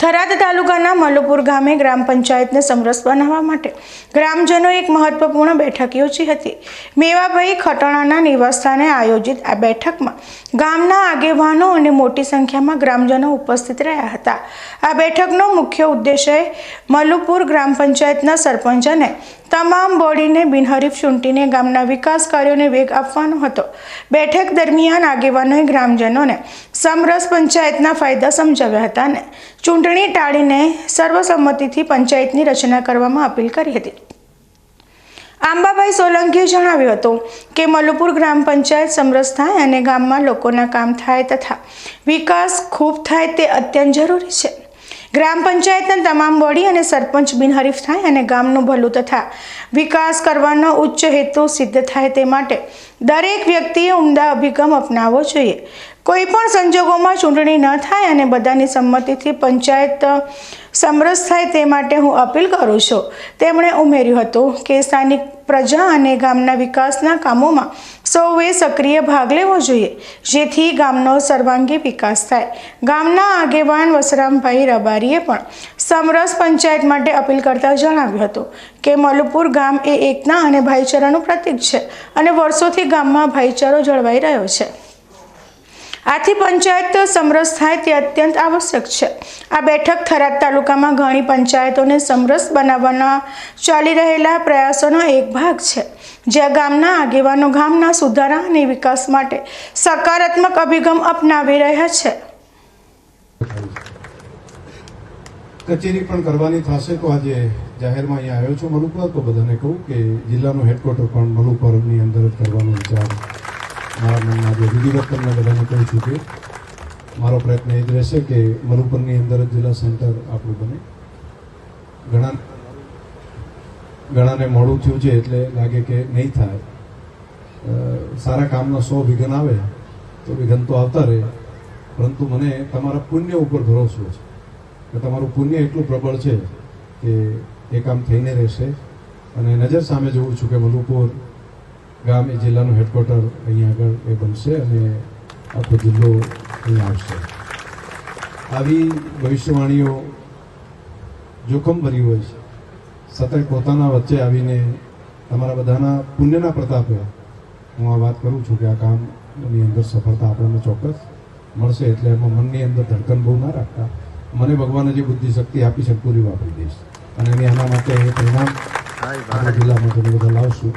થરાદ તાલુકાના મલુપુર ગામે ગ્રામ પંચાયતને સમરસ બનાવવા માટે ગ્રામજનોએ એક મહત્વપૂર્ણ બેઠક યોજી હતી। મેવાભાઈ ખટણાના નિવાસસ્થાને આયોજિત આ બેઠકમાં ગામના આગેવાનો અને મોટી સંખ્યામાં ગ્રામજનો ઉપસ્થિત રહ્યા હતા। આ બેઠકનો મુખ્ય ઉદ્દેશ્ય મલુપુર ગ્રામ પંચાયતના સરપંચ અને તમામ બોડીને બિનહરીફ ચૂંટીને ગામના વિકાસ કાર્યોને વેગ આપવાનો હતો। બેઠક દરમિયાન આગેવાનોએ ગ્રામજનોને સમરસ પંચાયતના ફાયદા સમજાવ્યા હતા અને ચૂંટણી ટાળીને સર્વસંમતિથી પંચાયતની રચના કરવામાં અપીલ કરી હતી। આંબાભાઈ સોલંકીએ જણાવ્યું હતું કે મલુપુર ગ્રામ પંચાયત સમરસ થાય અને ગામમાં લોકોના કામ થાય તથા વિકાસ ખૂબ થાય તે અત્યંત જરૂરી છે। ગ્રામ પંચાયતના તમામ બોડી અને સરપંચ બિનહરીફ થાય અને ગામનું ભલું તથા વિકાસ કરવાનો ઉચ્ચ હેતુ સિદ્ધ થાય તે માટે દરેક વ્યક્તિએ ઉમદા અભિગમ અપનાવવો જોઈએ। કોઈ પણ સંજોગોમાં ચૂંટણી ન થાય અને બધાની સંમતિથી પંચાયત સમરસ થાય તે માટે હું અપીલ કરું છું। તેમણે ઉમેર્યું હતું કે સ્થાનિક પ્રજા અને ગામના વિકાસના કામોમાં સૌએ સક્રિય ભાગ લેવો જોઈએ જેથી ગામનો સર્વાંગી વિકાસ થાય। ગામના આગેવાન વસરામભાઈ રબારીએ પણ સમરસ પંચાયત માટે અપીલ કરતા જણાવ્યું હતું કે મલુપુર ગામ એ એકતા અને ભાઈચારાનું પ્રતીક છે અને વર્ષોથી ગામમાં ભાઈચારો જળવાઈ રહ્યો છે। આથી પંચાયત સમરસ થાય તે અત્યંત આવશ્યક છે। આ બેઠક થરાદ તાલુકામાં ઘણી પંચાયતોને સમરસ બનાવવાના ચાલી રહેલા પ્રયાસોનો એક ભાગ છે, જ્યાં ગામના આગેવાનો ગામના સુધારા અને વિકાસ માટે સકારાત્મક અભિગમ અપનાવી રહ્યા છે। કચેરી પણ કરવાની થશે તો આજે જાહેરમાં અહીંયા આવ્યો છું મલુપર, તો બધાને કહું કે જિલ્લાનું હેડક્વાર્ટર પણ મલુપરની અંદર જ કરવાનો વિચાર મારા મનમાં આજે વિધિવત તમને બધાને કહું છું કે મારો પ્રયત્ન એ જ રહેશે કે મલુપરની અંદર જ જિલ્લા સેન્ટર આપણું બને। ઘણાને મોડું થયું છે એટલે લાગે કે નહીં થાય, સારા કામનો 100 વિઘન આવે તો વિઘન તો આવતા રહે, પરંતુ મને તમારા પુણ્ય ઉપર ભરોસો છે કે તમારું પુણ્ય એટલું પ્રબળ છે કે એ કામ થઈને રહેશે। અને નજર સામે જોઉં છું કે મલુપુર ગામ એ જિલ્લાનું હેડક્વાર્ટર અહીંયા આગળ એ બનશે અને આખો જિલ્લો અહીંયા આવશે। આવી ભવિષ્યવાણીઓ જોખમભરી હોય છે, છતાંય પોતાના વચ્ચે આવીને તમારા બધાના પુણ્યના પ્રતાપે હું આ વાત કરું છું કે આ કામની અંદર સફળતા આપણને ચોક્કસ મળશે। એટલે એમાં મનની અંદર ધડકન બહુ ના રાખતા, મને ભગવાને જે બુદ્ધિ શક્તિ આપી છે પૂરી વાપરી દઈશ અને એની આના માટે એ પરિણામ આપણા જિલ્લામાં તમે બધા લાવશું।